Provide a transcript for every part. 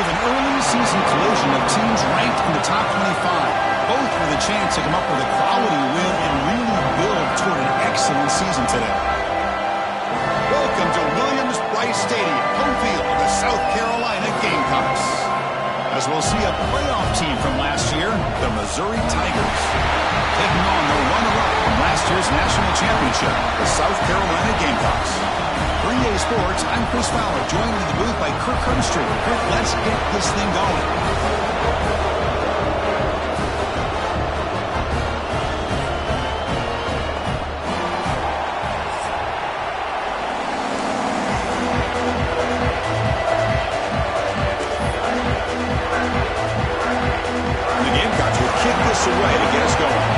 with an early season collision of teams ranked in the top 25, both with a chance to come up with a quality win and really build toward an excellent season today. Welcome to Williams-Brice Stadium, home field of the South Carolina Gamecocks. As we'll see a playoff team from last year, the Missouri Tigers, taking on the runner-up from last year's national championship, the South Carolina Gamecocks. For EA Sports, I'm Chris Fowler, joined in the booth by Kirk Herbstreit. Kirk, let's get this thing going. The Gamecocks will kick this away to get us going.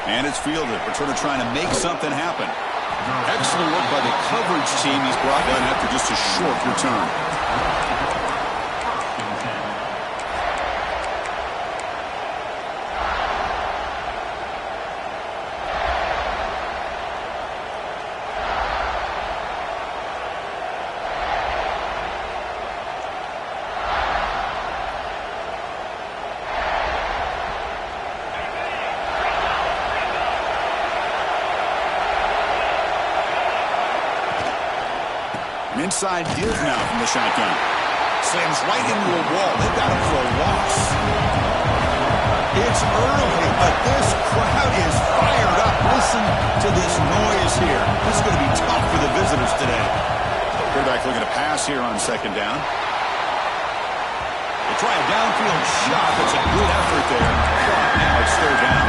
And it's fielded. Returner trying to make something happen. Excellent work by the coverage team. He's brought down after just a short return. Inside give now from the shotgun. Slams right into a wall. They've got him for a loss. It's early, but this crowd is fired up. Listen to this noise here. This is going to be tough for the visitors today. Quarterback looking to pass here on second down. They try a downfield shot. That's a good effort there. Now it's third down.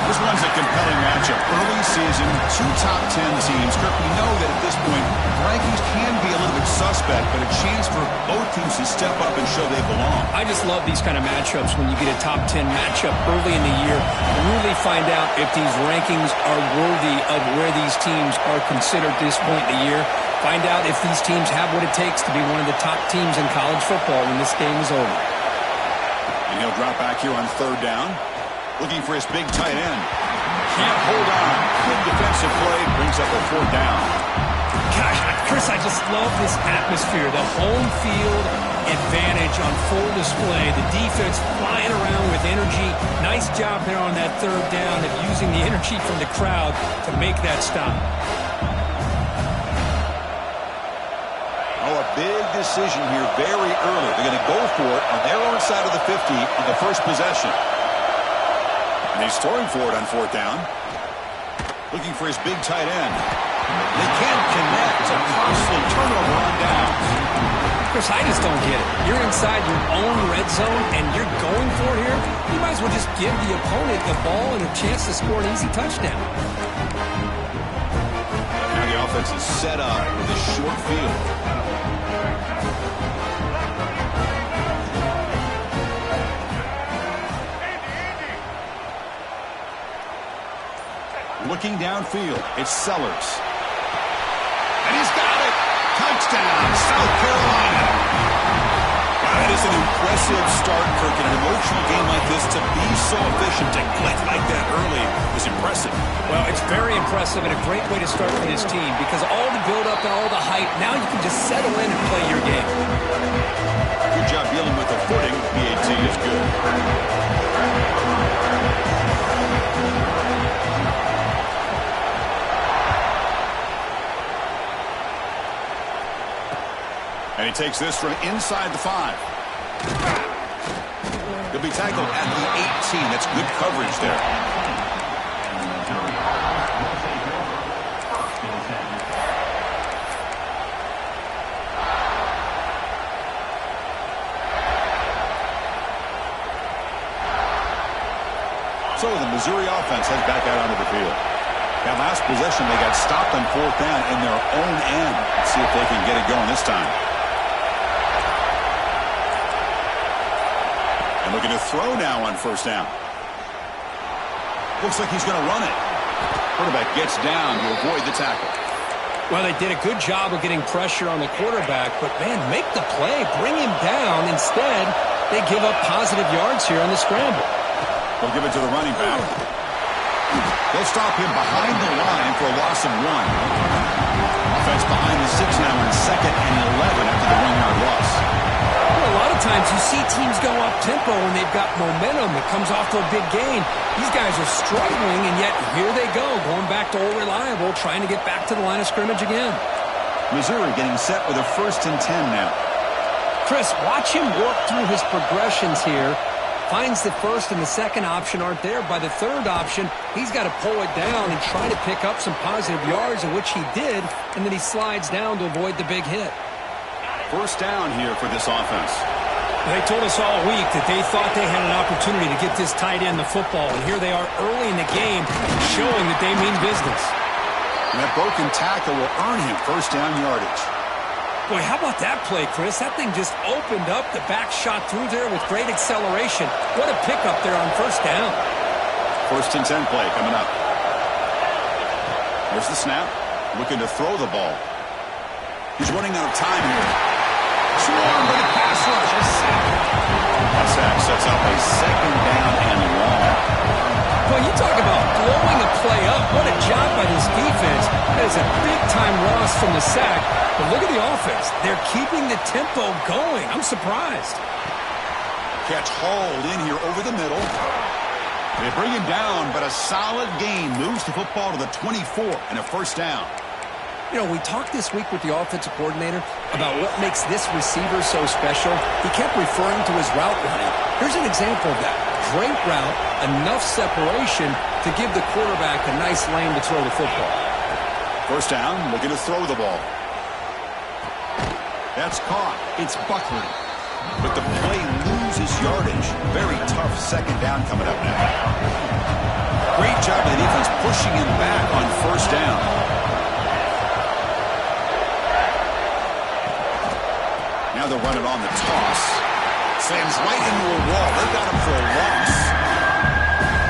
This one's a compelling matchup. Early season, two top 10 teams. Kirk, we know that at this point, rankings can be a little bit suspect, but a chance for both teams to step up and show they belong. I just love these kind of matchups when you get a top 10 matchup early in the year. Really find out if these rankings are worthy of where these teams are considered at this point in the year. Find out if these teams have what it takes to be one of the top teams in college football when this game is over. And he'll drop back here on third down. Looking for his big tight end. Can't hold on. Good defensive play. Brings up a fourth down. Gosh, Chris, I just love this atmosphere. The home field advantage on full display. The defense flying around with energy. Nice job there on that third down of using the energy from the crowd to make that stop. Oh, a big decision here very early. They're going to go for it on their own side of the 50 on the first possession. And he's throwing for it on fourth down. Looking for his big tight end. They can't connect. A costly turnover on downs. Chris, I just don't get it. You're inside your own red zone, and you're going for it here. You might as well just give the opponent the ball and a chance to score an easy touchdown. Now the offense is set up with a short field. Looking downfield, it's Sellers. And he's got it! Touchdown, South Carolina! Wow, that is an impressive start, Kirk. In an emotional game like this, to be so efficient, to click like that early is impressive. Well, it's very impressive and a great way to start for this team because all the build-up and all the hype, now you can just settle in and play your game. Good job dealing with the footing. PAT is good. And he takes this from inside the 5. He'll be tackled at the 18. That's good coverage there. So the Missouri offense heads back out onto the field. That last possession, they got stopped on fourth down in their own end. Let's see if they can get it going this time. And looking to throw now on first down. Looks like he's going to run it. Quarterback gets down to avoid the tackle. Well, they did a good job of getting pressure on the quarterback, but, man, make the play. Bring him down. Instead, they give up positive yards here on the scramble. They'll give it to the running back. They'll stop him behind the line for a loss of 1. Offense behind the 6 now on 2nd and 11 after the 1-yard loss. Well, a lot of times you see teams go up-tempo when they've got momentum. It comes off to a big gain. These guys are struggling, and yet here they go, going back to old reliable, trying to get back to the line of scrimmage again. Missouri getting set with a 1st and 10 now. Chris, watch him work through his progressions here. Finds the 1st and the 2nd option aren't there. By the 3rd option, he's got to pull it down and try to pick up some positive yards, in which he did, and then he slides down to avoid the big hit. 1st down here for this offense. They told us all week that they thought they had an opportunity to get this tight end the football, and here they are early in the game showing that they mean business. And that broken tackle will earn him 1st down yardage. Boy, how about that play, Chris? That thing just opened up. The back shot through there with great acceleration. What a pickup there on 1st down. 1st and 10 play coming up. There's the snap. Looking to throw the ball. He's running out of time here. Swarmed by the pass rush. That sack sets up a 2nd down and long. Well, you talk about blowing a play up. What a job by this defense. That is a big-time loss from the sack. But look at the offense. They're keeping the tempo going. I'm surprised. Catch hauled in here over the middle. They bring him down, but a solid gain moves the football to the 24 and a 1st down. You know, we talked this week with the offensive coordinator about what makes this receiver so special. He kept referring to his route running. Here's an example of that. Great route, enough separation to give the quarterback a nice lane to throw the football. 1st down, looking to throw the ball. That's caught. It's Buckley. But the play loses yardage. Very tough 2nd down coming up now. Great job of the defense pushing him back on 1st down. Now they'll run it on the toss. Slams right into a wall. They got him for a loss.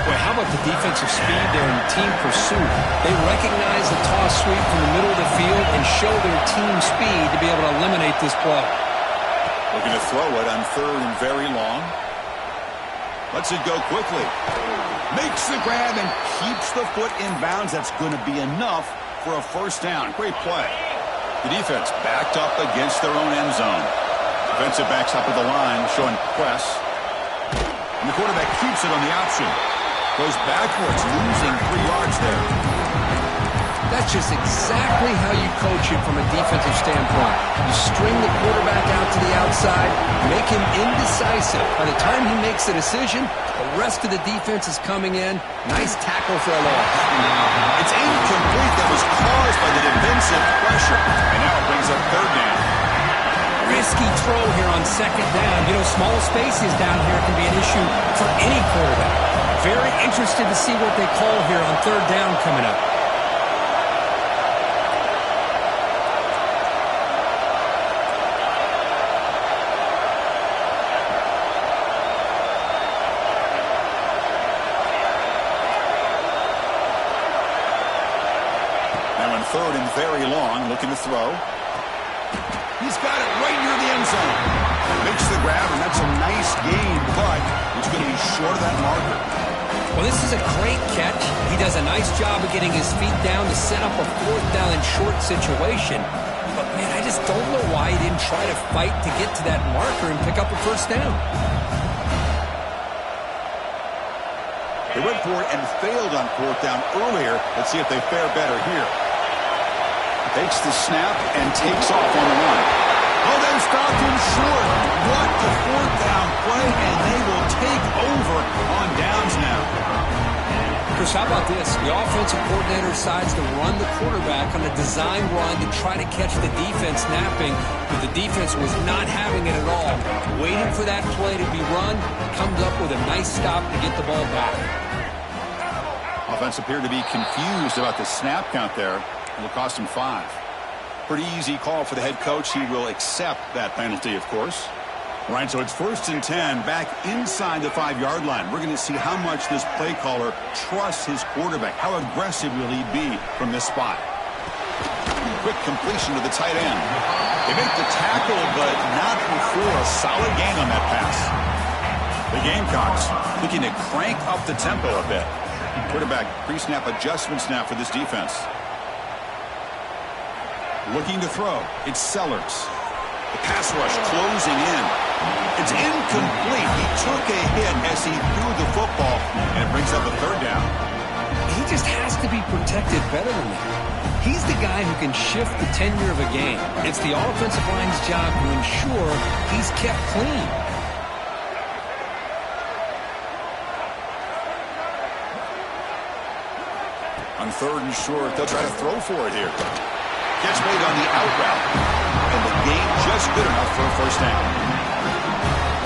Boy, how about the defensive speed there in team pursuit? They recognize the toss sweep from the middle of the field and show their team speed to be able to eliminate this play. Looking to throw it on 3rd and very long. Lets it go quickly. Makes the grab and keeps the foot in bounds. That's going to be enough for a 1st down. Great play. The defense backed up against their own end zone. Defensive backs up at the line, showing press. And the quarterback keeps it on the option. Goes backwards, losing 3 yards there. That's just exactly how you coach it from a defensive standpoint. You string the quarterback out to the outside, make him indecisive. By the time he makes the decision, the rest of the defense is coming in. Nice tackle for a loss. It's incomplete. That was caused by the defensive pressure. And now it brings up 3rd down. Risky throw here on 2nd down. You know, small spaces down here can be an issue for any quarterback. Very interested to see what they call here on 3rd down coming up. Now in 3rd and very long, looking to throw. He's got it right near the end zone. Makes the grab, and that's a nice gain, but it's going to be short of that marker. Well, this is a great catch. He does a nice job of getting his feet down to set up a 4th down and short situation. But, man, I just don't know why he didn't try to fight to get to that marker and pick up a 1st down. They went for it and failed on 4th down earlier. Let's see if they fare better here. Takes the snap and takes off on the run. Oh, they stopped him short. What a 4th down play, and they will take over on downs now. Chris, how about this? The offensive coordinator decides to run the quarterback on a design run to try to catch the defense napping, but the defense was not having it at all. Waiting for that play to be run, comes up with a nice stop to get the ball back. Offense appeared to be confused about the snap count there. It'll cost him 5. Pretty easy call for the head coach. He will accept that penalty, of course. All right, so it's 1st and 10 back inside the 5-yard line. We're going to see how much this play caller trusts his quarterback. How aggressive will he be from this spot? Quick completion to the tight end. They make the tackle, but not before a solid gain on that pass. The Gamecocks looking to crank up the tempo a bit. Quarterback pre-snap adjustments now for this defense. Looking to throw. It's Sellers. The pass rush closing in. It's incomplete. He took a hit as he threw the football, and it brings up a third down. He just has to be protected better than that. He's the guy who can shift the tenure of a game. It's the offensive line's job to ensure he's kept clean. On third and short, they'll try to throw for it here. Catch made on the out route. And the game just good enough for a first down.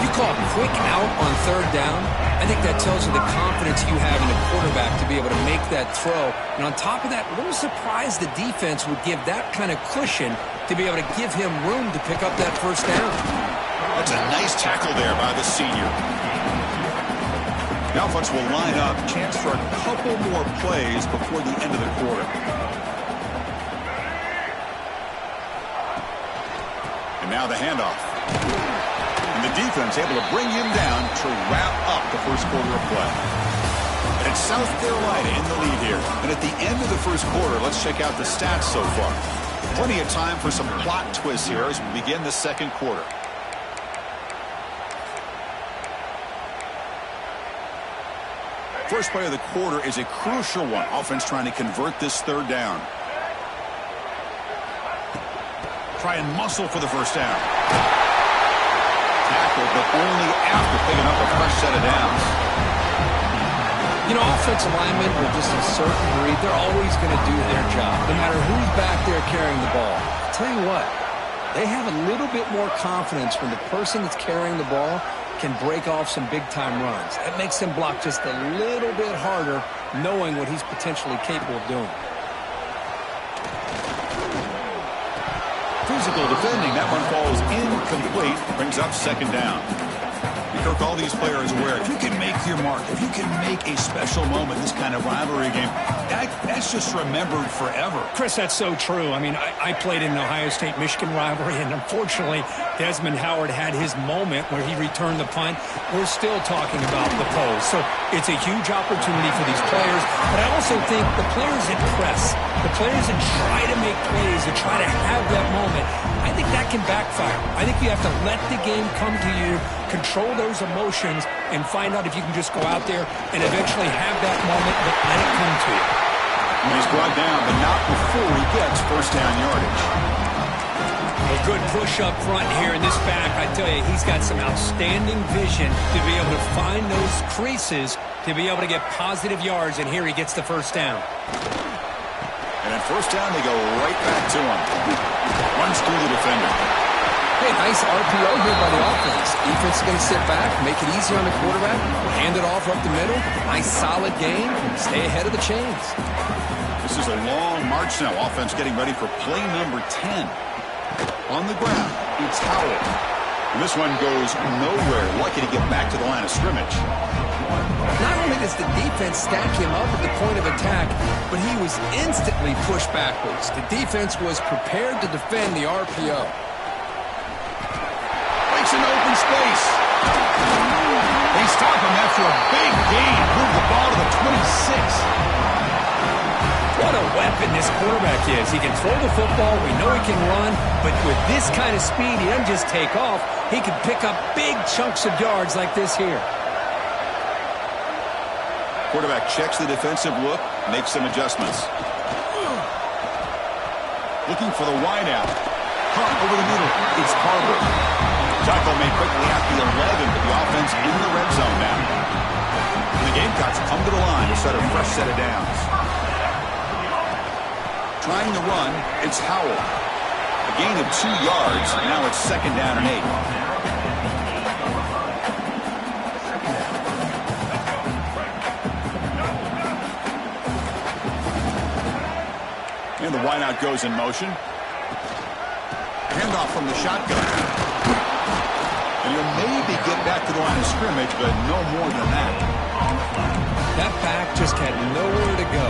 You call a quick out on third down, I think that tells you the confidence you have in the quarterback to be able to make that throw. And on top of that, a little surprised the defense would give that kind of cushion to be able to give him room to pick up that first down. That's a nice tackle there by the senior. The offense will line up. Chance for a couple more plays before the end of the quarter. And now the handoff. And the defense able to bring him down to wrap up the first quarter of play. And it's South Carolina in the lead here. And at the end of the first quarter, let's check out the stats so far. Plenty of time for some plot twists here as we begin the second quarter. First play of the quarter is a crucial one. Offense trying to convert this third down. Try and muscle for the first down. Tackled, but only after picking up a fresh set of downs. You know, offensive linemen are just a certain breed. They're always going to do their job, no matter who's back there carrying the ball. I'll tell you what, they have a little bit more confidence when the person that's carrying the ball can break off some big-time runs. That makes him block just a little bit harder, knowing what he's potentially capable of doing. Physical defending. That one falls incomplete. Brings up second down. Kirk, all these players aware, if you can make your mark, if you can make a special moment, this kind of rivalry game, that's just remembered forever. Chris, that's so true. I mean, I played in an Ohio State-Michigan rivalry, and unfortunately, Desmond Howard had his moment where he returned the punt. We're still talking about the pose. So it's a huge opportunity for these players, but I also think the players that press, the players that try to make plays, that try to have that moment, I think that can backfire. I think you have to let the game come to you, control those emotions, and find out if you can just go out there and eventually have that moment, but let it come to you. He's brought down, but not before he gets first down yardage. A good push up front here in this back. I tell you, he's got some outstanding vision to be able to find those creases to be able to get positive yards, and here he gets the first down. And at first down, they go right back to him. Runs through the defender. Hey, nice RPO here by the offense. Defense is going to sit back, make it easy on the quarterback, hand it off up the middle. Nice solid game. Stay ahead of the chains. This is a long march now. Offense getting ready for play number 10. On the ground, it's Howell. And this one goes nowhere. Lucky to get back to the line of scrimmage. Not only does the defense stack him up at the point of attack, but he was instantly pushed backwards. The defense was prepared to defend the RPO. Breaks into open space. They stop him after a big gain. Move the ball to the 26. What a weapon this quarterback is. He can throw the football. We know he can run. But with this kind of speed, he doesn't just take off. He can pick up big chunks of yards like this here. Quarterback checks the defensive look, makes some adjustments. Looking for the wideout. Hunt over the middle. It's Harbor. Tackle made quickly at the 11, but the offense in the red zone now. And the Gamecocks come to the line to set a fresh set of downs. Trying to run, it's Howell. A gain of 2 yards. Now it's second down and 8. And the wideout goes in motion. Handoff from the shotgun. And he'll maybe get back to the line of scrimmage, but no more than that. That back just had nowhere to go.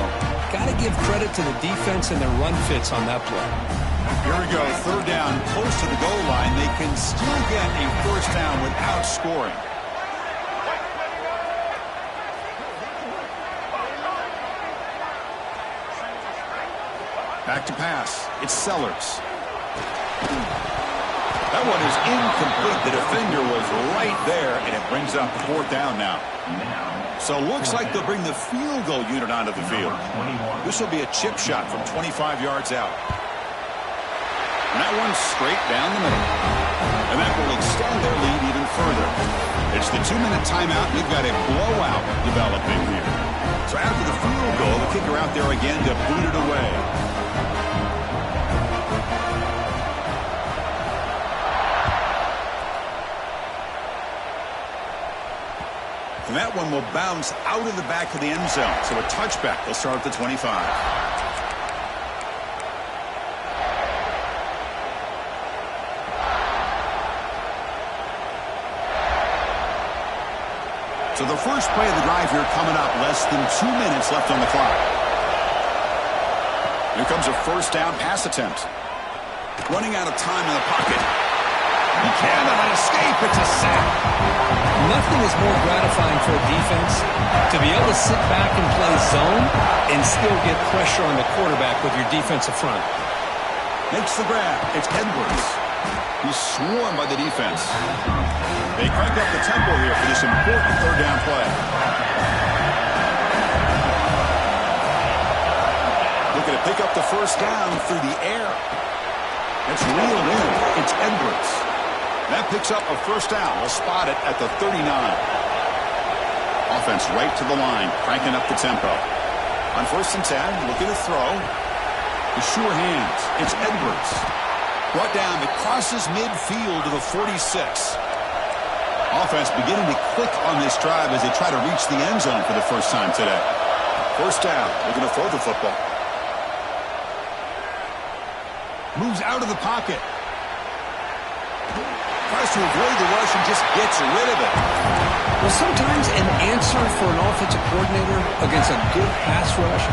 Got to give credit to the defense and their run fits on that play. Here we go, third down, close to the goal line. They can still get a first down without scoring. Back to pass. It's Sellers. That one is incomplete. The defender was right there, and it brings up 4th down now. So looks like they'll bring the field goal unit onto the field. This will be a chip shot from 25 yards out. And that one's straight down the middle. And that will extend their lead even further. It's the 2-minute timeout. We've got a blowout developing here. So after the field goal, the kicker out there again to boot it away. And that one will bounce out of the back of the end zone. So a touchback. They'll start at the 25. So the first play of the drive here coming up. Less than 2 minutes left on the clock. Here comes a 1st down pass attempt. Running out of time in the pocket. He cannot escape. It's a sack. Nothing is more gratifying for a defense to be able to sit back and play zone and still get pressure on the quarterback with your defensive front. Makes the grab. It's Edwards. He's swarmed by the defense. They crank up the tempo here for this important 3rd down play. Looking to pick up the 1st down through the air. That's reeled in. It's Edwards. That picks up a 1st down. We'll spot it at the 39. Offense right to the line, cranking up the tempo. On 1st and 10, looking to throw. The sure hands. It's Edwards. Brought down. It crosses midfield to the 46. Offense beginning to click on this drive as they try to reach the end zone for the first time today. 1st down. Looking to throw the football. Moves out of the pocket. Tries to avoid the rush and just gets rid of it. Well, sometimes an answer for an offensive coordinator against a good pass rush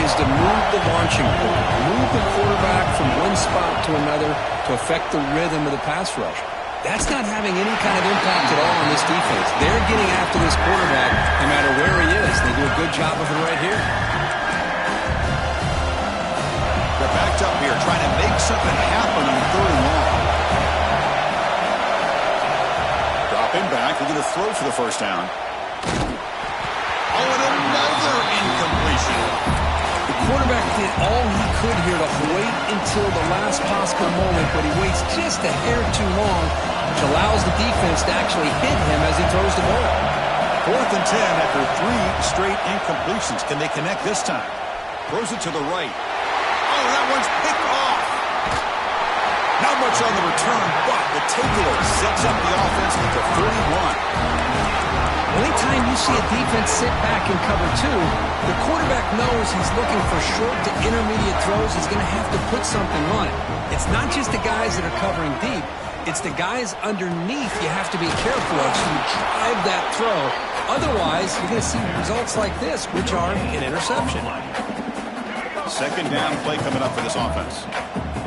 is to move the launching point, move the quarterback from one spot to another to affect the rhythm of the pass rush. That's not having any kind of impact at all on this defense. They're getting after this quarterback no matter where he is. They do a good job of it right here. They're backed up here trying to make something happen on 3rd and long. Dropping back, looking to throw for the 1st down. Oh, and another incompletion. The quarterback did all he could here to wait until the last possible moment, but he waits just a hair too long, which allows the defense to actually hit him as he throws the ball. 4th and 10 after 3 straight incompletions. Can they connect this time? Throws it to the right. Oh, that one's picked off. Not much on the return, but the takeaway sets up the offense at the 31. Anytime you see a defense sit back and cover 2, the quarterback knows he's looking for short to intermediate throws. He's going to have to put something on it. It's not just the guys that are covering deep. It's the guys underneath you have to be careful of so you drive that throw. Otherwise, you're going to see results like this, which are an interception. 2nd down play coming up for this offense.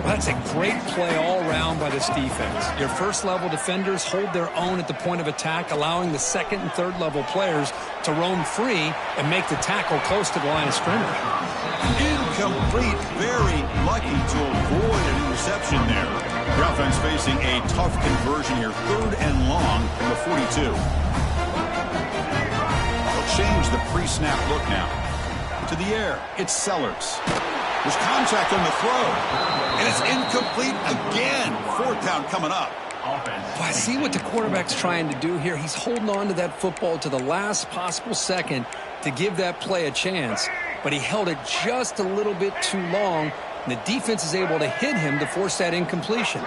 Well, that's a great play all around by this defense. Your 1st-level defenders hold their own at the point of attack, allowing the 2nd and 3rd-level players to roam free and make the tackle close to the line of scrimmage. Incomplete. Very lucky to avoid an interception there. The offense facing a tough conversion here. 3rd and long from the 42. They'll change the pre-snap look now. To the air. It's Sellers. There's contact on the throw. And it's incomplete again. 4th down coming up. Well, I see what the quarterback's trying to do here. He's holding on to that football to the last possible second to give that play a chance. But he held it just a little bit too long. And the defense is able to hit him to force that incompletion.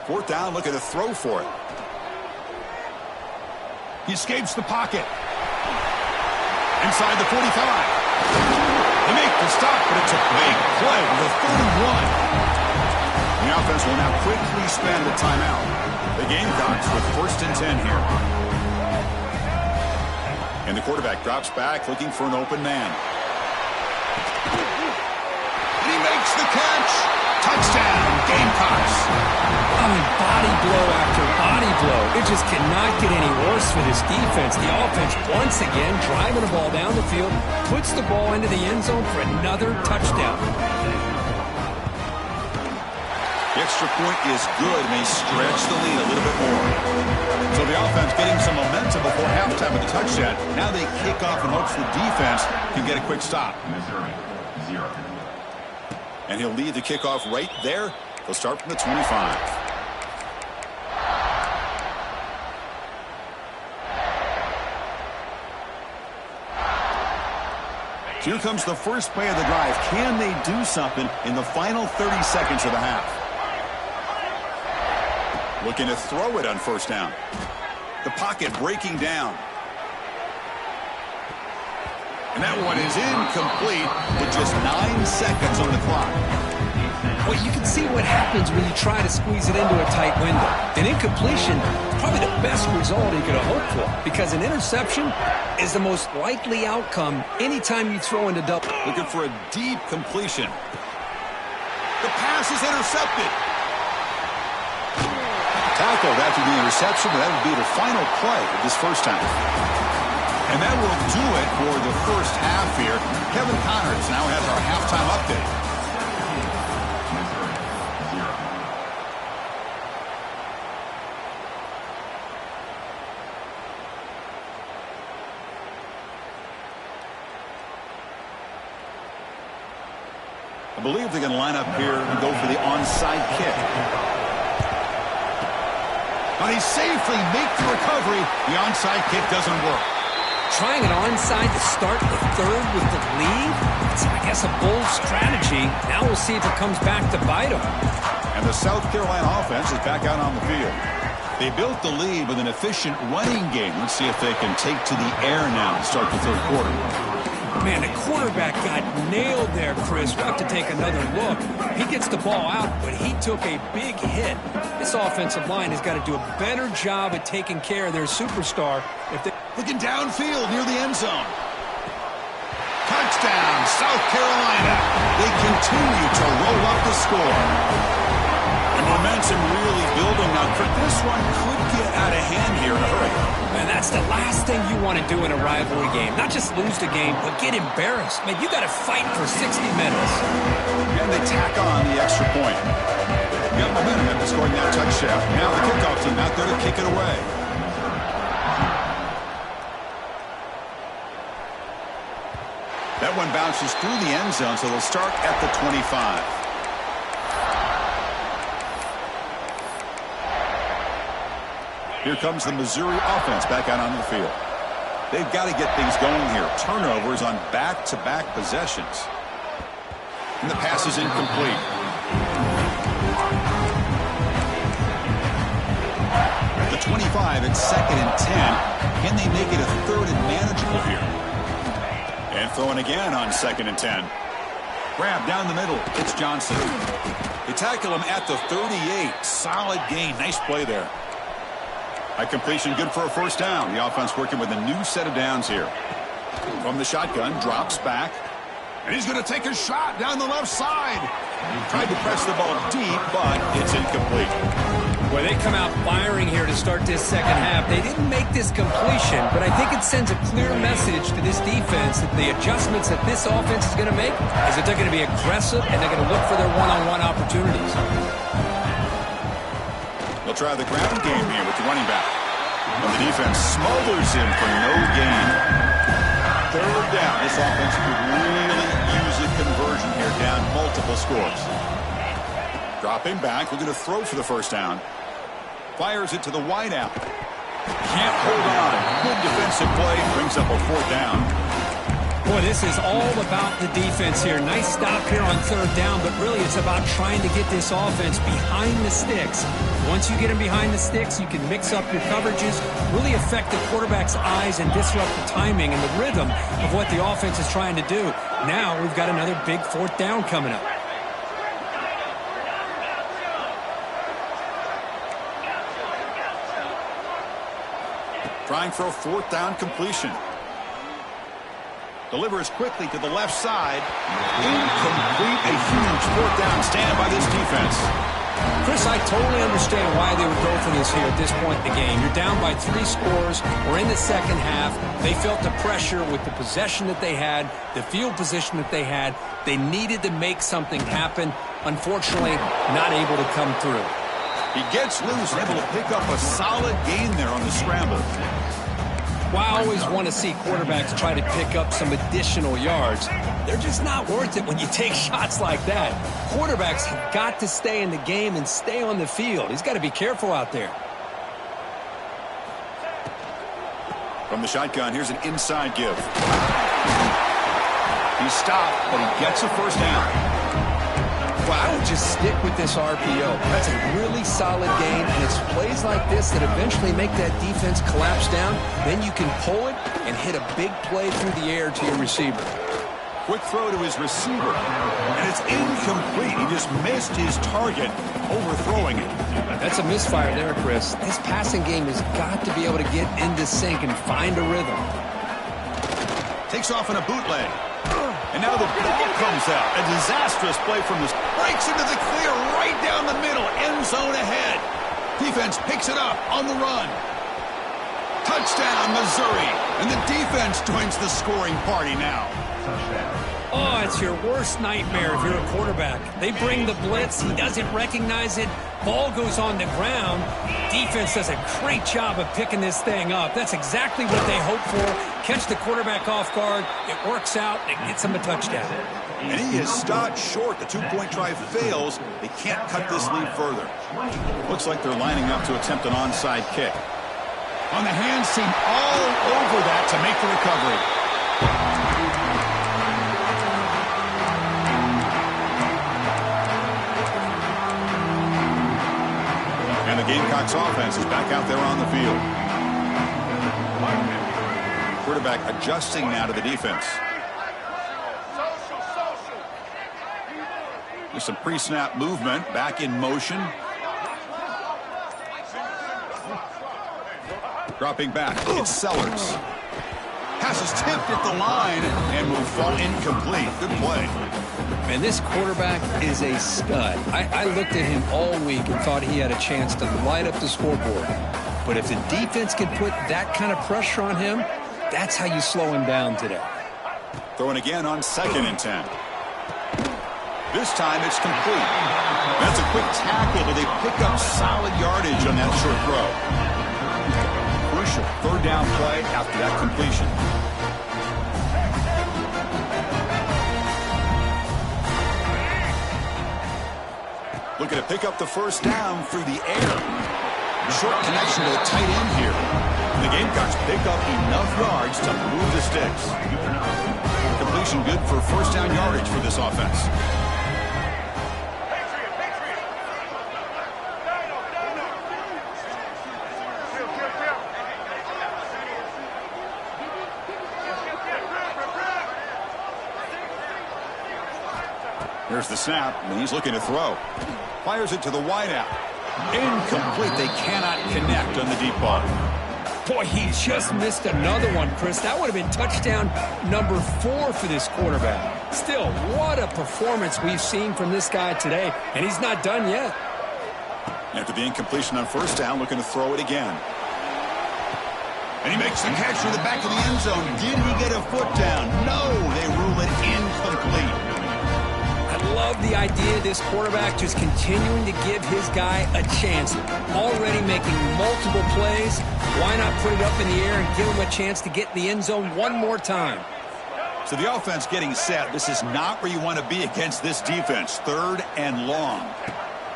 Fourth down, looking to throw for it. He escapes the pocket. Inside the 45. They make the stop, but it's a big play with a 31. The offense will now quickly spend a timeout. The Gamecocks with 1st and 10 here. And the quarterback drops back, looking for an open man. And he makes the catch. Touchdown, Gamecocks. I mean, body blow after body blow. It just cannot get any worse for this defense. The offense, once again, driving the ball down the field, puts the ball into the end zone for another touchdown. The extra point is good, and they stretch the lead a little bit more. So the offense getting some momentum before halftime with the touchdown. Now they kick off in hopes the defense can get a quick stop. And he'll lead the kickoff right there. They'll start from the 25. Here comes the first play of the drive. Can they do something in the final 30 seconds of the half? Looking to throw it on first down. The pocket breaking down. And that one is incomplete with just 9 seconds on the clock. Well, you can see what happens when you try to squeeze it into a tight window. An incompletion is probably the best result you could have hoped for, because an interception is the most likely outcome anytime you throw into double. Looking for a deep completion. The pass is intercepted. Tackled after the interception, but that would be the final play of this first time. And that will do it for the first half here. Kevin Connors now has our halftime update. I believe they're going to line up here and go for the onside kick. But he safely makes the recovery. The onside kick doesn't work. Trying an onside to start the third with the lead? It's, I guess, a bold strategy. Now we'll see if it comes back to bite them. And the South Carolina offense is back out on the field. They built the lead with an efficient running game. Let's see if they can take to the air now to start the third quarter. Man, the quarterback got nailed there, Chris. We'll have to take another look. He gets the ball out, but he took a big hit. This offensive line has got to do a better job at taking care of their superstar. If they looking downfield near the end zone. Touchdown, South Carolina. They continue to roll up the score. And momentum really building now. This one could get out of hand here in a hurry. Man, that's the last thing you want to do in a rivalry game. Not just lose the game, but get embarrassed. Man, you got to fight for 60 minutes. And they tack on the extra point. Got momentum after scoring that touchdown. Now the kickoff team out there to kick it away. That one bounces through the end zone, so they'll start at the 25. Here comes the Missouri offense back out onto the field. They've got to get things going here. Turnovers on back-to-back possessions. And the pass is incomplete. At the 25, it's 2nd and 10. Can they make it a third and manageable here? And throwing again on 2nd and 10. Grab down the middle. It's Johnson. They tackle him at the 38. Solid gain. Nice play there. A completion good for a first down. The offense working with a new set of downs here. From the shotgun, drops back. And he's going to take a shot down the left side. Tried to press the ball deep, but it's incomplete. Well, they come out firing here to start this second half. They didn't make this completion, but I think it sends a clear message to this defense that the adjustments that this offense is going to make is that they're going to be aggressive and they're going to look for their one-on-one opportunities. They'll try the ground game here with the running back. And the defense smothers him for no gain. Third down. This offense could really use a conversion here, down multiple scores. Dropping back, looking to throw for the first down. Fires it to the wideout. Can't hold on. Good defensive play. Brings up a fourth down. Boy, this is all about the defense here. Nice stop here on third down, but really it's about trying to get this offense behind the sticks. Once you get them behind the sticks, you can mix up your coverages, really affect the quarterback's eyes and disrupt the timing and the rhythm of what the offense is trying to do. Now we've got another big fourth down coming up. Trying for a fourth down completion. Delivers quickly to the left side. Incomplete. A huge fourth down stand by this defense. Chris, I totally understand why they would go for this here at this point in the game. You're down by 3 scores. We're in the second half. They felt the pressure with the possession that they had, the field position that they had. They needed to make something happen. Unfortunately, not able to come through. He gets loose, able to pick up a solid gain there on the scramble. Well, I always want to see quarterbacks try to pick up some additional yards. They're just not worth it when you take shots like that. Quarterbacks have got to stay in the game and stay on the field. He's got to be careful out there. From the shotgun, here's an inside give. He's stopped, but he gets a first down. Well, I would just stick with this RPO. That's a really solid game, and it's plays like this that eventually make that defense collapse down. Then you can pull it and hit a big play through the air to your receiver. Quick throw to his receiver, and it's incomplete. He just missed his target, overthrowing it. That's a misfire there, Chris. This passing game has got to be able to get into sync and find a rhythm. Takes off in a bootleg. And now the ball comes out. A disastrous play from the... Breaks into the clear right down the middle. End zone ahead. Defense picks it up on the run. Touchdown, Missouri. And the defense joins the scoring party now. Oh, it's your worst nightmare if you're a quarterback. They bring the blitz. He doesn't recognize it. Ball goes on the ground. Defense does a great job of picking this thing up. That's exactly what they hope for. Catch the quarterback off guard. It works out. It gets him a touchdown. And he is stopped short. The two-point try fails. They can't cut this lead further. Looks like they're lining up to attempt an onside kick. On the hands team all over that to make the recovery. And the Gamecocks offense is back out there on the field. Quarterback adjusting now to the defense. There's some pre-snap movement, back in motion. Dropping back, it's Sellers. Pass is tipped at the line and will fall incomplete. Good play. Man, this quarterback is a stud. I looked at him all week and thought he had a chance to light up the scoreboard. But if the defense can put that kind of pressure on him, that's how you slow him down today. Throwing again on 2nd and 10. This time it's complete. That's a quick tackle, but they pick up solid yardage on that short throw. Crucial 3rd down play after that completion. Looking to pick up the first down through the air. Short connection to the tight end here. And the Gamecocks pick up enough yards to move the sticks. Completion good for first down yardage for this offense. Here's the snap, and he's looking to throw. Fires it to the wideout. Incomplete. They cannot connect on the deep ball. Boy, he just missed another one, Chris. That would have been touchdown number 4 for this quarterback. Still, what a performance we've seen from this guy today, and he's not done yet. After the incompletion on first down, looking to throw it again. And he makes the catch to the back of the end zone. Did he get a foot down? No, they rule it incomplete. I love the idea of this quarterback just continuing to give his guy a chance. Already making multiple plays. Why not put it up in the air and give him a chance to get in the end zone one more time? So the offense getting set. This is not where you want to be against this defense. 3rd and long.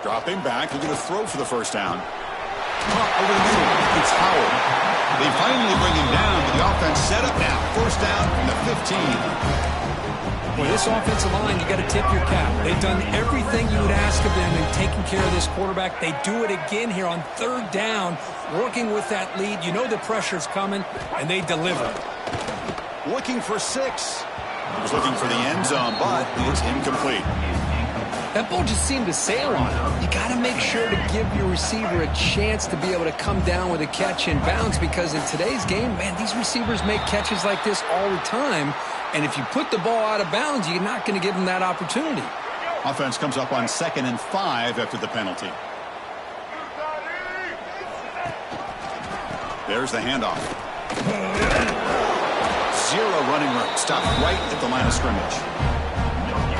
Dropping back, looking to throw for the first down. Over the middle, it's Howard. They finally bring him down, but the offense set up now. First down from the 15. Boy, this offensive line, you got to tip your cap. They've done everything you would ask of them in taking care of this quarterback. They do it again here on 3rd down, working with that lead. You know the pressure's coming, and they deliver. Looking for 6. He was looking for the end zone, but it's incomplete. That ball just seemed to sail on him. You got to make sure to give your receiver a chance to be able to come down with a catch in bounds, because in today's game, man, these receivers make catches like this all the time. And if you put the ball out of bounds, you're not going to give them that opportunity. Offense comes up on 2nd and 5 after the penalty. There's the handoff. Zero running room. Stopped right at the line of scrimmage.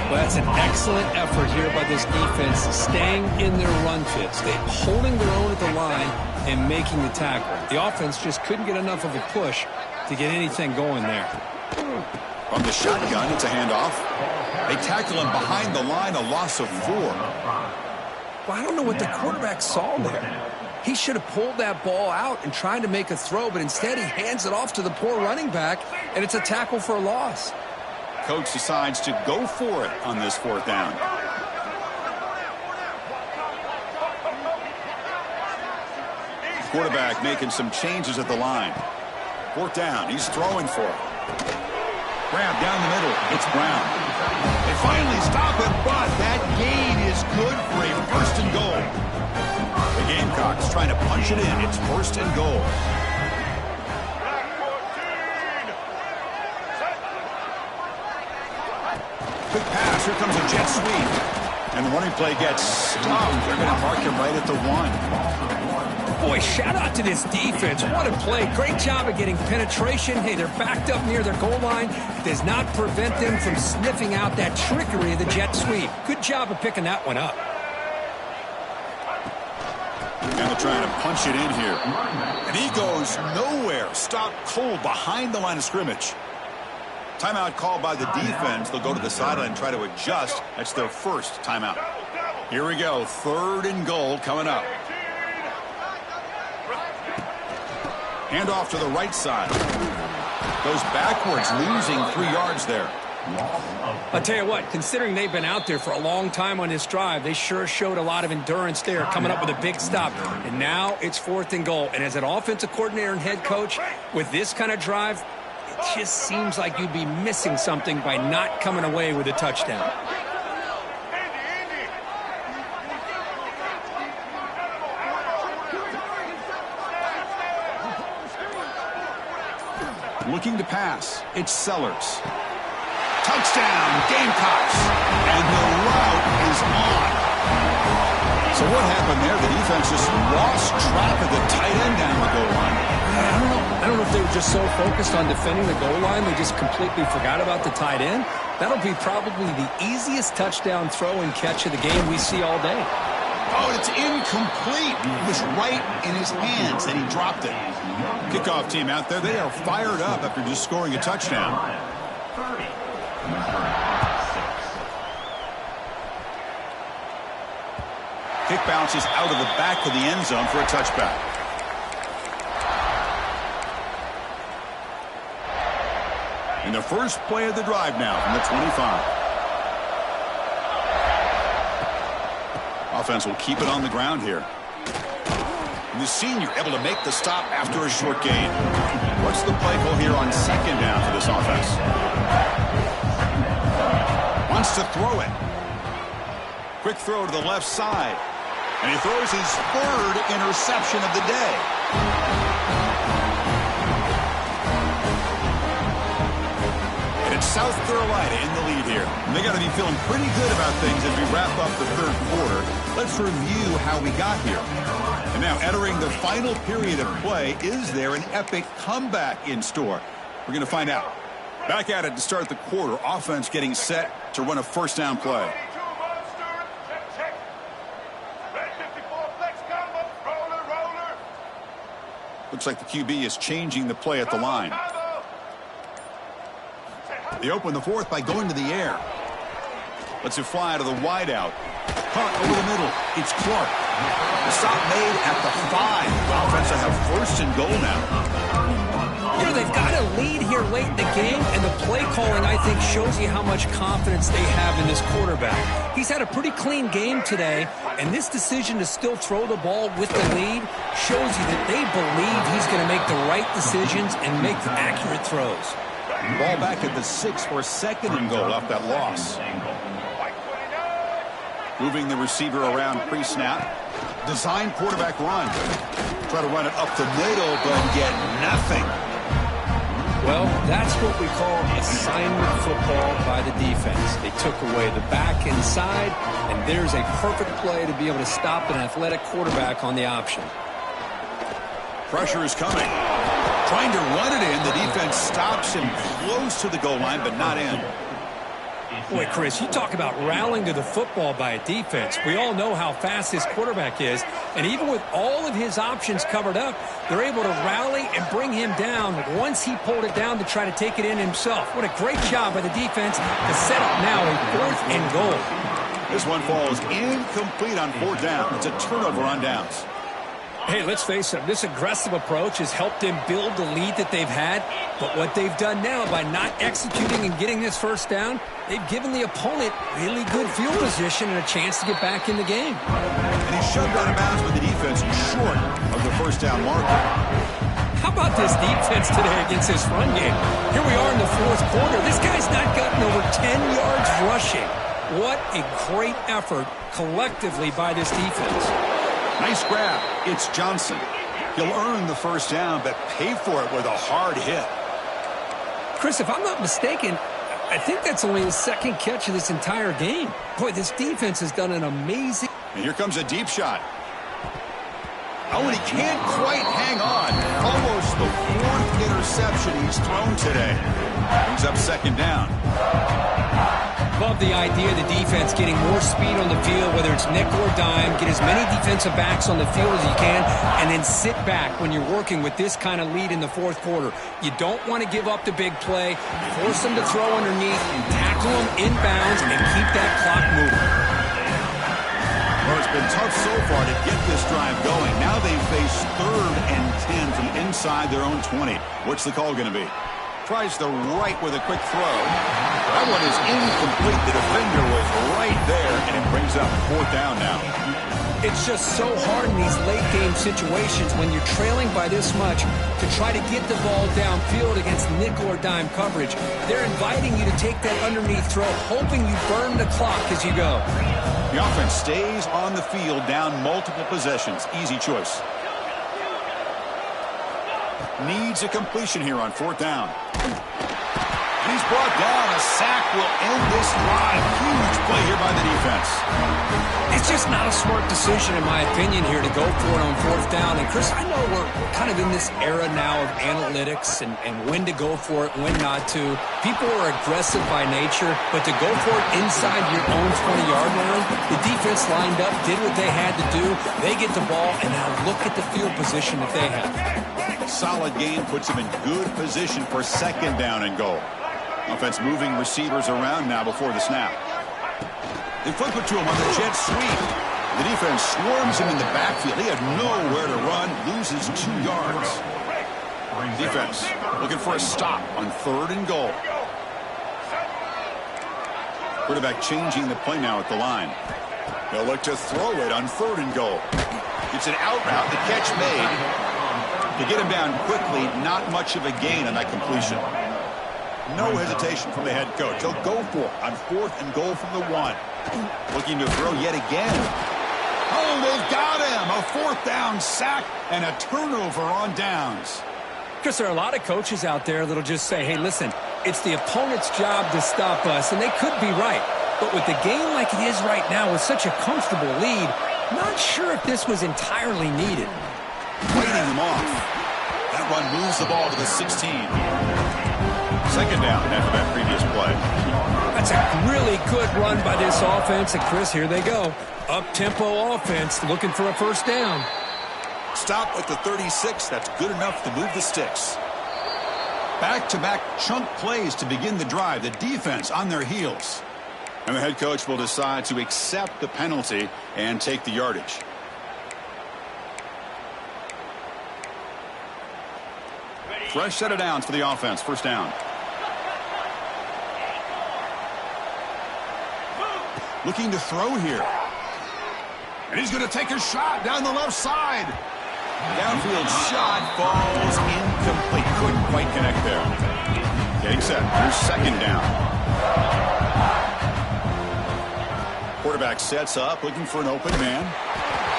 Well, that's an excellent effort here by this defense, staying in their run fit, holding their own at the line and making the tackle. The offense just couldn't get enough of a push to get anything going there. From the shotgun, it's a handoff. They tackle him behind the line, a loss of 4. Well, I don't know what the quarterback saw there. He should have pulled that ball out and tried to make a throw, but instead he hands it off to the poor running back, and it's a tackle for a loss. Coach decides to go for it on this 4th down. Quarterback making some changes at the line. 4th down, he's throwing for it. Grab down the middle, it's Brown. They finally stop it, but that gain is good for a 1st and goal. The Gamecocks trying to punch it in. It's 1st and goal. Quick pass. Here comes a jet sweep. And the running play gets stopped. They're going to mark him right at the 1. Boy, shout out to this defense. What a play. Great job of getting penetration. Hey, they're backed up near their goal line. Does not prevent them from sniffing out that trickery of the jet sweep. Good job of picking that one up. And they're trying to punch it in here. And he goes nowhere. Stopped cold behind the line of scrimmage. Timeout called by the defense. They'll go to the sideline and try to adjust. That's their 1st timeout. Here we go. 3rd and goal coming up. Handoff to the right side. Goes backwards, losing 3 yards there. I'll tell you what, considering they've been out there for a long time on this drive, they sure showed a lot of endurance there, coming up with a big stop. And now it's 4th and goal. And as an offensive coordinator and head coach, with this kind of drive, it just seems like you'd be missing something by not coming away with a touchdown. Looking to pass. It's Sellers. Touchdown, Gamecocks. And the route is on. So what happened there? The defense just lost track of the tight end down the goal line. I don't know if they were just so focused on defending the goal line, they just completely forgot about the tight end. That'll be probably the easiest touchdown throw and catch of the game we see all day. Oh, it's incomplete. It was right in his hands, and he dropped it. Kickoff team out there, they are fired up after just scoring a touchdown. Kick bounces out of the back of the end zone for a touchback. And the first play of the drive now from the 25. Offense will keep it on the ground here. And the senior able to make the stop after a short gain. What's the play call here on 2nd down for this offense? Wants to throw it. Quick throw to the left side. And he throws his 3rd interception of the day. And it's South Carolina in the lead here. And they got to be feeling pretty good about things as we wrap up the 3rd quarter. Let's review how we got here. And now entering the final period of play, is there an epic comeback in store? We're going to find out. Back at it to start the quarter. Offense getting set to run a 1st down play. Looks like the QB is changing the play at the line. They open the 4th by going to the air. Lets it fly to the wideout. Punt over the middle. It's Clark. The stop made at the 5. The offense will have 1st and goal now. Yeah, they've got a lead here late in the game, and the play calling, I think, shows you how much confidence they have in this quarterback. He's had a pretty clean game today, and this decision to still throw the ball with the lead shows you that they believe he's going to make the right decisions and make accurate throws. Ball back at the 6 for a 2nd and goal off that loss. Moving the receiver around pre-snap. Design quarterback run. Try to run it up the middle, but get nothing. Well, Well, that's what we call assignment football by the defense. They took away the back inside, and there's a perfect play to be able to stop an athletic quarterback on the option. Pressure is coming. Trying to run it in. The defense stops him close to the goal line, but not in. Boy, Chris, you talk about rallying to the football by a defense. We all know how fast this quarterback is, and even with all of his options covered up, they're able to rally and bring him down once he pulled it down to try to take it in himself. What a great job by the defense to set up now a 4th and goal. This one falls incomplete on 4th down. It's a turnover on downs. Hey, let's face it, this aggressive approach has helped them build the lead that they've had. But what they've done now by not executing and getting this 1st down, they've given the opponent really good field position and a chance to get back in the game. And he's shoved out of bounds with the defense short of the 1st down marker. How about this defense today against this run game? Here we are in the 4th quarter. This guy's not gotten over 10 yards rushing. What a great effort collectively by this defense. Nice grab. It's Johnson. He'll earn the 1st down, but pay for it with a hard hit. Chris, if I'm not mistaken, I think that's only his 2nd catch of this entire game. Boy, this defense has done an amazing... And here comes a deep shot. Oh, and he can't quite hang on. Almost the 4th interception he's thrown today. Brings up 2nd down. Love the idea of the defense getting more speed on the field, whether it's nickel or dime, get as many defensive backs on the field as you can, and then sit back when you're working with this kind of lead in the 4th quarter. You don't want to give up the big play, force them to throw underneath, and tackle them inbounds, and keep that clock moving. Well, it's been tough so far to get this drive going. Now they face 3rd and 10 from inside their own 20. What's the call going to be? Tries the right with a quick throw. That one is incomplete. The defender was right there, and it brings up 4th down now. It's just so hard in these late-game situations when you're trailing by this much to try to get the ball downfield against nickel or dime coverage. They're inviting you to take that underneath throw, hoping you burn the clock as you go. The offense stays on the field down multiple possessions. Easy choice. Needs a completion here on 4th down. And he's brought down. A sack will end this drive. Huge play here by the defense. It's just not a smart decision, in my opinion, here to go for it on 4th down. And, Chris, I know we're kind of in this era now of analytics and when to go for it, when not to. People are aggressive by nature, but to go for it inside your own 20-yard line, the defense lined up, did what they had to do. They get the ball, and now look at the field position that they have. Solid game puts him in good position for 2nd down and goal. Offense moving receivers around now before the snap. They flip it to him on the jet sweep. The defense swarms him in the backfield. He had nowhere to run, loses 2 yards. Defense looking for a stop on 3rd and goal. Quarterback changing the play now at the line. They'll look to throw it on 3rd and goal. It's an out route. The catch made. To get him down quickly, not much of a gain on that completion. No hesitation from the head coach. He'll go for it on 4th and goal from the 1. Looking to throw yet again. Oh, they've got him. A 4th down sack and a turnover on downs. Because there are a lot of coaches out there that'll just say, hey, listen, it's the opponent's job to stop us, and they could be right. But with the game like it is right now with such a comfortable lead, not sure if this was entirely needed. Fighting him off. That run moves the ball to the 16. 2nd down after that previous play. That's a really good run by this offense. And, Chris, here they go. Up-tempo offense looking for a 1st down. Stop at the 36. That's good enough to move the sticks. Back-to-back chunk plays to begin the drive. The defense on their heels. And the head coach will decide to accept the penalty and take the yardage. Fresh set of downs for the offense. 1st down. Looking to throw here. And he's going to take a shot down the left side. Downfield shot falls incomplete. Couldn't quite connect there. Getting set. Here's 2nd down. Quarterback sets up, looking for an open man.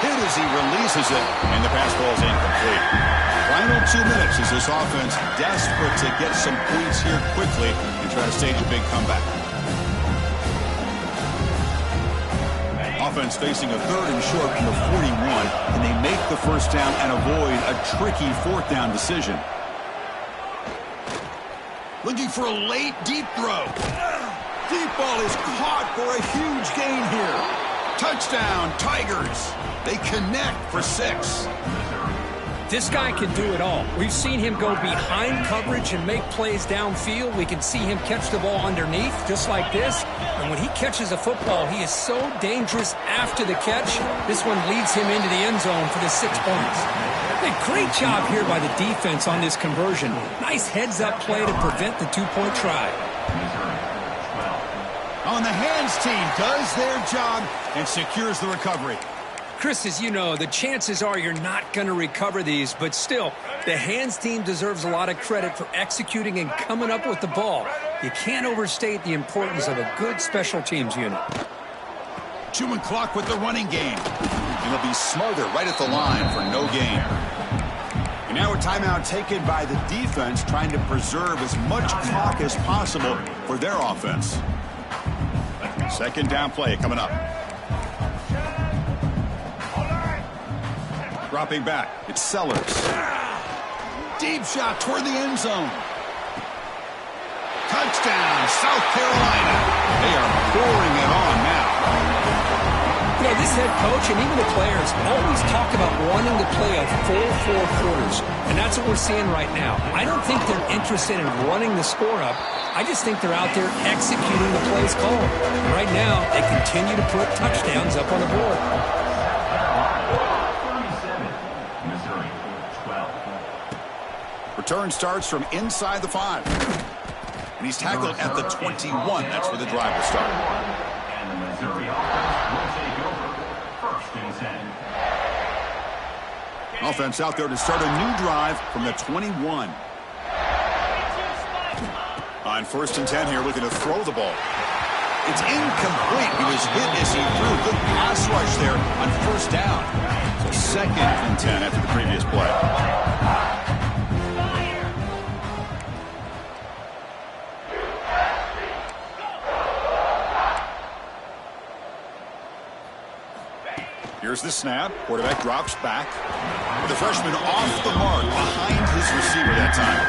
Hit as he releases it, and the pass ball is incomplete. Final 2 minutes as this offense desperate to get some points here quickly and try to stage a big comeback. Offense facing a 3rd and short from the 41, and they make the first down and avoid a tricky 4th down decision. Looking for a late deep throw. Deep ball is caught for a huge gain here. Touchdown, Tigers. They connect for 6. This guy can do it all. We've seen him go behind coverage and make plays downfield. We can see him catch the ball underneath, just like this. And when he catches a football, he is so dangerous after the catch. This one leads him into the end zone for the 6 points. A great job here by the defense on this conversion. Nice heads-up play to prevent the 2-point try. On the hands team does their job and secures the recovery. Chris, as you know, the chances are you're not going to recover these, but still, the hands team deserves a lot of credit for executing and coming up with the ball. You can't overstate the importance of a good special teams unit. Chewing clock with the running game. And they'll be smothered right at the line for no gain. And now a timeout taken by the defense, trying to preserve as much clock as possible for their offense. 2nd down play coming up. Dropping back, it's Sellers. Deep shot toward the end zone. Touchdown, South Carolina. They are pouring it on now. You know, this head coach and even the players always talk about wanting to play a full 4 quarters, and that's what we're seeing right now. I don't think they're interested in running the score up. I just think they're out there executing the plays called. Right now, they continue to put touchdowns up on the board. Return starts from inside the 5. And he's tackled at the 21. That's where the drive will start. And the Missouri offense will take over 1st and 10. Offense out there to start a new drive from the 21. On 1st and 10 here, looking to throw the ball. It's incomplete. He was hit as he threw. Good pass rush there on 1st down. So 2nd and 10 after the previous play. Here's the snap. Quarterback drops back. The freshman off the mark behind his receiver that time.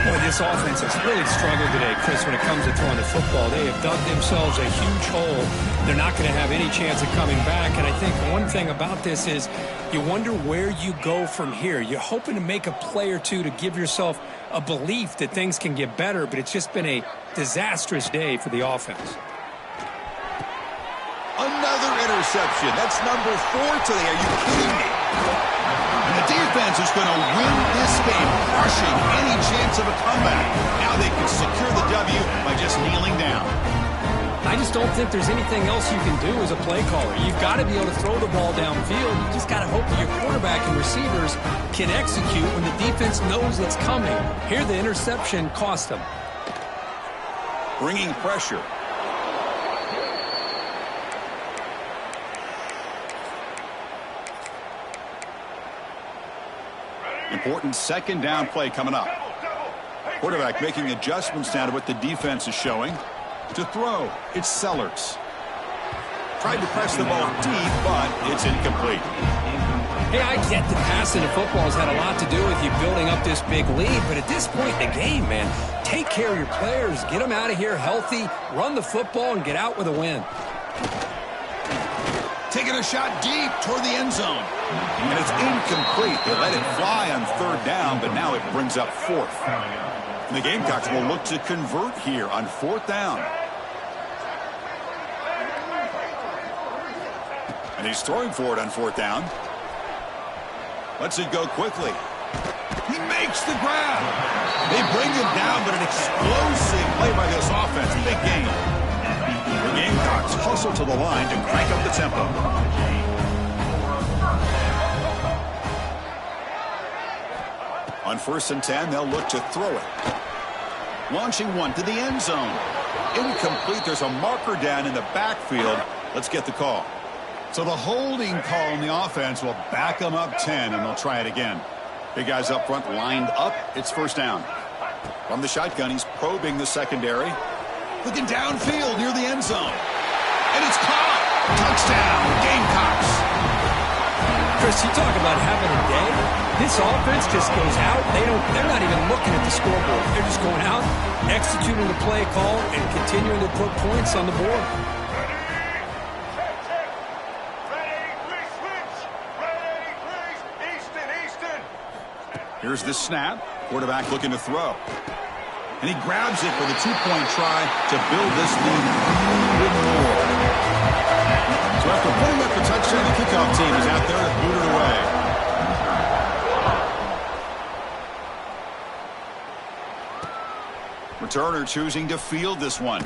Boy, this offense has really struggled today, Chris, when it comes to throwing the football. They have dug themselves a huge hole. They're not going to have any chance of coming back. And I think one thing about this is you wonder where you go from here. You're hoping to make a play or two to give yourself a belief that things can get better, but it's just been a disastrous day for the offense. Another interception. That's number 4 today. Are you kidding me? And the defense is going to win this game, crushing any chance of a comeback. Now they can secure the W by just kneeling down. I just don't think there's anything else you can do as a play caller. You've got to be able to throw the ball downfield. You just got to hope that your quarterback and receivers can execute when the defense knows it's coming. Here, the interception cost them. Bringing pressure. Important 2nd down play coming up. Quarterback making adjustments now to what the defense is showing. To throw, it's Sellers. Tried to press the ball deep, but it's incomplete. Hey, I get that passing the football has had a lot to do with you building up this big lead, but at this point in the game, man, take care of your players. Get them out of here healthy, run the football, and get out with a win. Taking a shot deep toward the end zone. And it's incomplete. They let it fly on 3rd down, but now it brings up 4th. And the Gamecocks will look to convert here on 4th down. And he's throwing for it on 4th down. Lets it go quickly. He makes the grab. They bring him down, but an explosive play by this offense. Big game. The Gamecocks hustle to the line to crank up the tempo. On 1st and 10, they'll look to throw it. Launching one to the end zone. Incomplete. There's a marker down in the backfield. Let's get the call. So the holding call on the offense will back them up 10, and they'll try it again. Big guys up front lined up. It's first down. From the shotgun, he's probing the secondary. Looking downfield near the end zone. And it's caught. Touchdown, Gamecocks. Chris, you talk about having a day. This offense just goes out. They're not even looking at the scoreboard. They're just going out, executing the play call, and continuing to put points on the board. Here's the snap. Quarterback looking to throw. And he grabs it for the two-point try to build this lead even more. So after putting up the touchdown, the kickoff team is out there to boot it away. Returner choosing to field this one.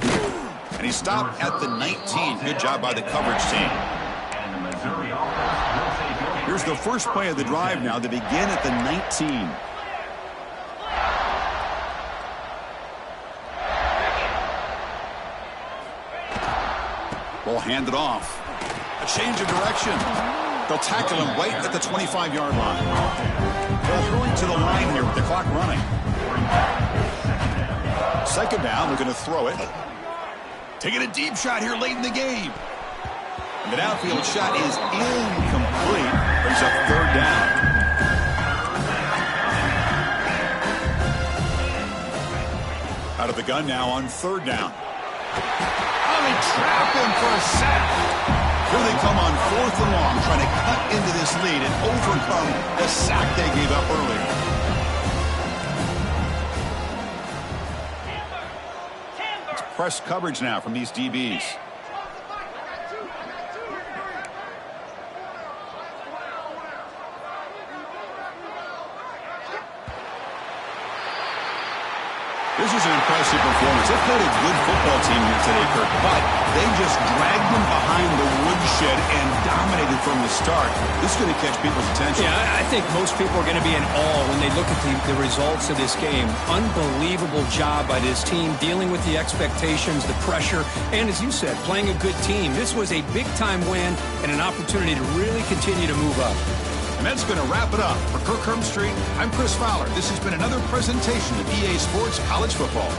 And he stopped at the 19. Good job by the coverage team. Here's the first play of the drive now to begin at the 19. Ball handed off. A change of direction. They'll tackle him right at the 25-yard line. They'll hurry to the line here with the clock running. Second down, they're going to throw it. Taking a deep shot here late in the game. And the downfield shot is incomplete. Brings up third down. Out of the gun now on third down. Oh, they trap him for a sack. Here they come on fourth and long, trying to cut into this lead and overcome the sack they gave up earlier. It's press coverage now from these DBs. This is an impressive performance. They played a good football team here today, Kirk, but they just dragged them behind the woodshed and dominated from the start. This is going to catch people's attention. Yeah, I think most people are going to be in awe when they look at the results of this game. Unbelievable job by this team, dealing with the expectations, the pressure, and as you said, playing a good team. This was a big-time win and an opportunity to really continue to move up. And that's going to wrap it up. For Kirk Street, I'm Chris Fowler. This has been another presentation of EA Sports College Football.